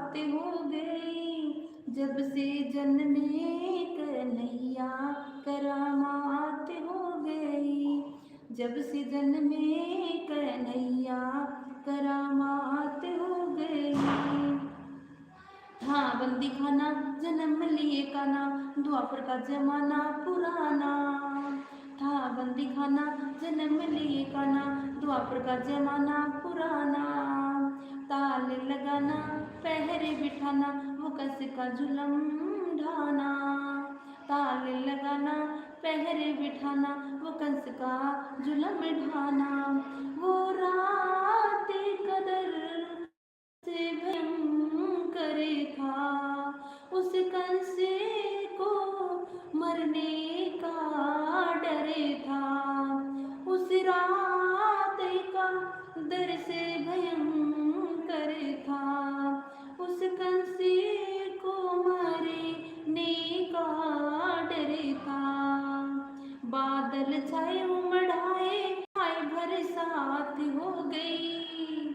बात हो गई, जब से जन्मे कन्हैया करामात हो गई, जब से जन्मे कन्हैया करामात हो गई। था बंदी खाना जन्म लिए काना, द्वापर का जमाना पुराना। था बंदी खाना जन्म लिए काना, द्वापर का जमाना पुराना। ताले लगाना पहरे बिठाना, वो कस का जुलम ढाना। ताले लगाना पहरे बिठाना, वो कंस का जुलम ढाना। वो रात कदर से भयंकर था, उस कंस को मरने का डर था। उस रात का दर से भयंकर था, उस कंस को मरने का डर था। बादल छाए उमड़ाए आए बरसात हो गई,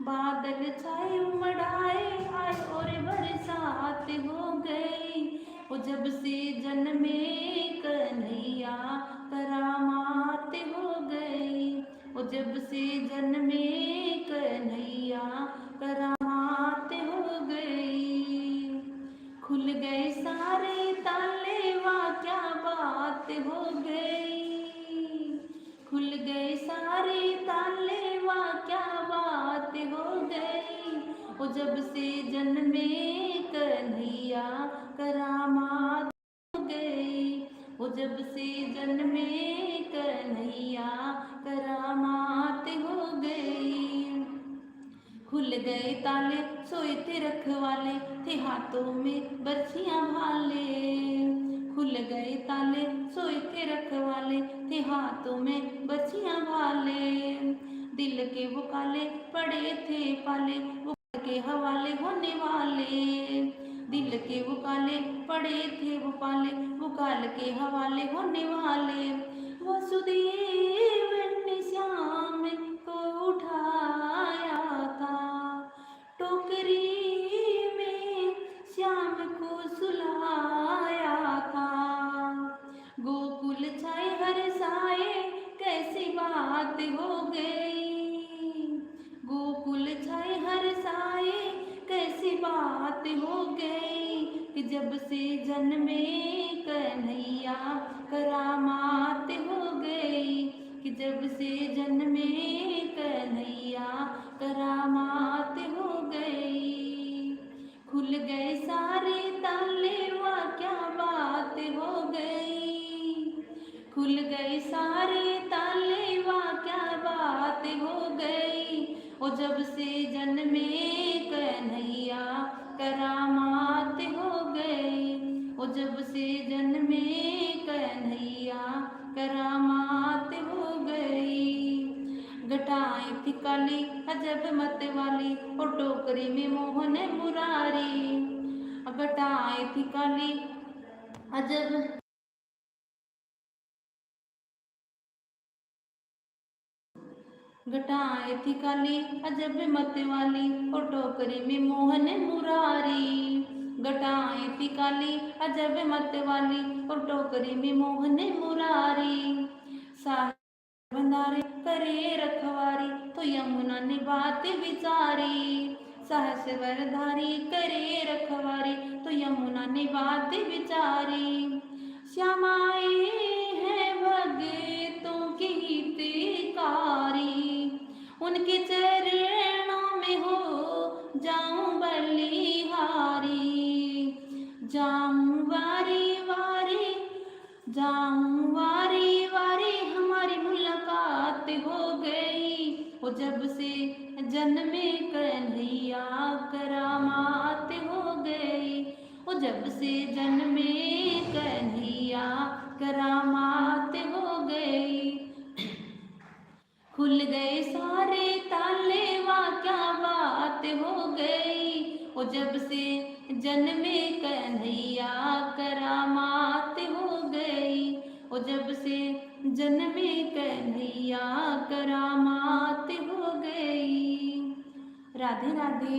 बादल छाए उमड़ाए आए और बरसात हो गई। वो जब से जन्मे कन्हैया करामात हो गई, वो जब से जन्मे कन्हैया करामात हो गई। खुल गए सारे ताले, वाह क्या बात हो गई। खुल गए सारे ताले, वाह क्या बात हो गई। वो जब से जन्मे कन्हैया करामात हो गई, वो जब से जन्मे कन्हैया करामात हो गई। खुल गए ताले सोए थे रखवाले, थे हाथों में बर्छियां भाले। खुल गए ताले सोए थे रखवाले, थे हाथों में बर्छियां भाले। दिल के वो काले पड़े थे पाले, वो के हवाले होने वाले। दिल के वो काले पड़े थे वो पाले, वो काल के हवाले होने वाले। वसुदेव ने श्याम को उठाया था, टोकरी में श्याम को सुलाया था। गोकुल छाए हर साए, कैसी बात हो गई। गोकुल छाए हर साए, कैसी बात हो गई। कि जब से जन्मे कन्हैया करामात हो गई, कि जब से जन्मे कन्हैया करामात हो गई। खुल गए सारे ताले, वाह क्या बात हो गई। खुल गए सारे ताले, वाह क्या बात हो गई। वो जब से जन्मे कन्हैया करामात हो गई, वो जब से जन्मे कन्हैया करामात हो गई। घटाएं थी काली अजब मत वाली, और टोकरी में मोहन मुरारी। घटाएं थी काली अजब घटाएं थी काली अजब मत वाली, और टोकरी में मोहन मुरारी। घटाएं थी काली अजब मत वाली, और टोकरी में मोहन मुरारी। साहिब बंधारे करे रखवारी, तो यमुना ने बात विचारी। सहस वरधारी करे रखवारी, तो यमुना ने बात विचारी। श्यामाए हैं भगतों की हितकारी, उनके चरणों में हो जाऊं बलिहारी। जाऊं वारी वारी, जाऊं वारी वारी, हमारी मुलाकात हो गई। वो जब से जन्मे कन्हैया करामात हो गई, वो जब से जन्मे कन्हैया करामात हो गई। खुल गए सारे ताले, वाह क्या बात हो गई। वो जब से जन्मे कन्हैया करामात हो गई, वो जब से जन्मे कन्हैया करामात हो गई। राधे राधे।